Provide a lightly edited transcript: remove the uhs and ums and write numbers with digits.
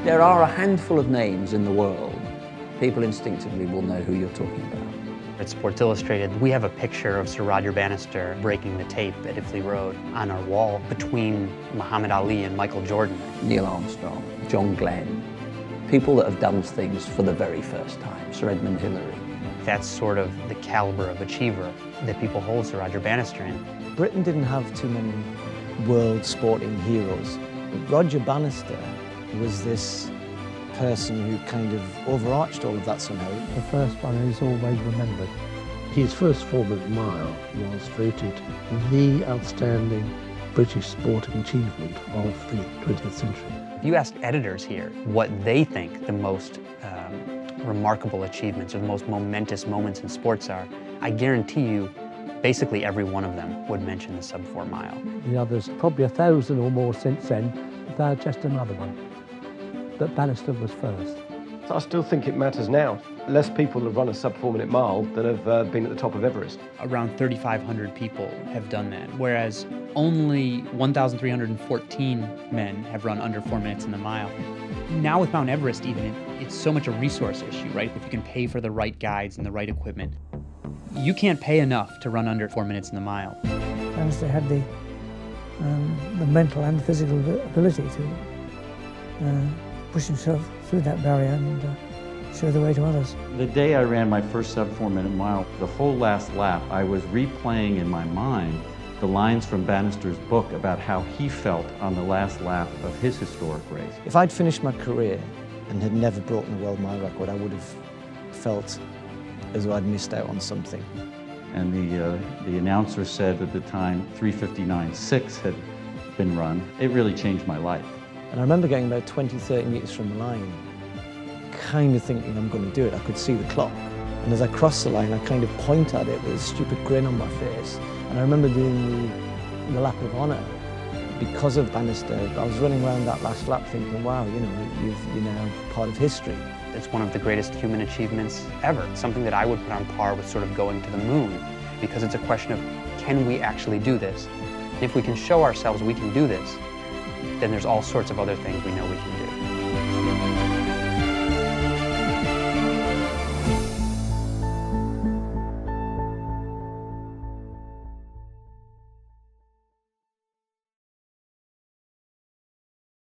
There are a handful of names in the world. People instinctively will know who you're talking about. At Sports Illustrated, we have a picture of Sir Roger Bannister breaking the tape at Iffley Road on our wall between Muhammad Ali and Michael Jordan. Neil Armstrong, John Glenn, people that have done things for the very first time, Sir Edmund Hillary. That's sort of the caliber of achiever that people hold Sir Roger Bannister in. Britain didn't have too many world sporting heroes. But Roger Bannister was this person who kind of overarched all of that somehow. The first one is always remembered. His first 4-minute mile was voted the outstanding British sporting achievement of the 20th century. If you ask editors here what they think the most remarkable achievements or the most momentous moments in sports are, I guarantee you basically every one of them would mention the sub-4 mile. The others, probably 1,000 or more since then, they're just another one. But Bannister was first. I still think it matters now. Less people have run a sub-4-minute mile than have been at the top of Everest. Around 3,500 people have done that, whereas only 1,314 men have run under 4 minutes in the mile. Now with Mount Everest even, it's so much a resource issue, right? If you can pay for the right guides and the right equipment, you can't pay enough to run under 4 minutes in the mile. Bannister had the mental and physical ability to push himself through that barrier and show the way to others. The day I ran my first sub-4-minute mile, the whole last lap, I was replaying in my mind the lines from Bannister's book about how he felt on the last lap of his historic race. If I'd finished my career and had never broken a world mile record, I would have felt as though I'd missed out on something. And the announcer said at the time 3:59.6 had been run. It really changed my life. And I remember getting about 20, 30 metres from the line, kind of thinking I'm going to do it. I could see the clock. And as I crossed the line, I kind of point at it with a stupid grin on my face. And I remember doing the lap of honour because of Bannister. I was running around that last lap thinking, wow, you know, you're now part of history. It's one of the greatest human achievements ever, something that I would put on par with sort of going to the moon, because it's a question of, can we actually do this? And if we can show ourselves we can do this, then there's all sorts of other things we know we can do.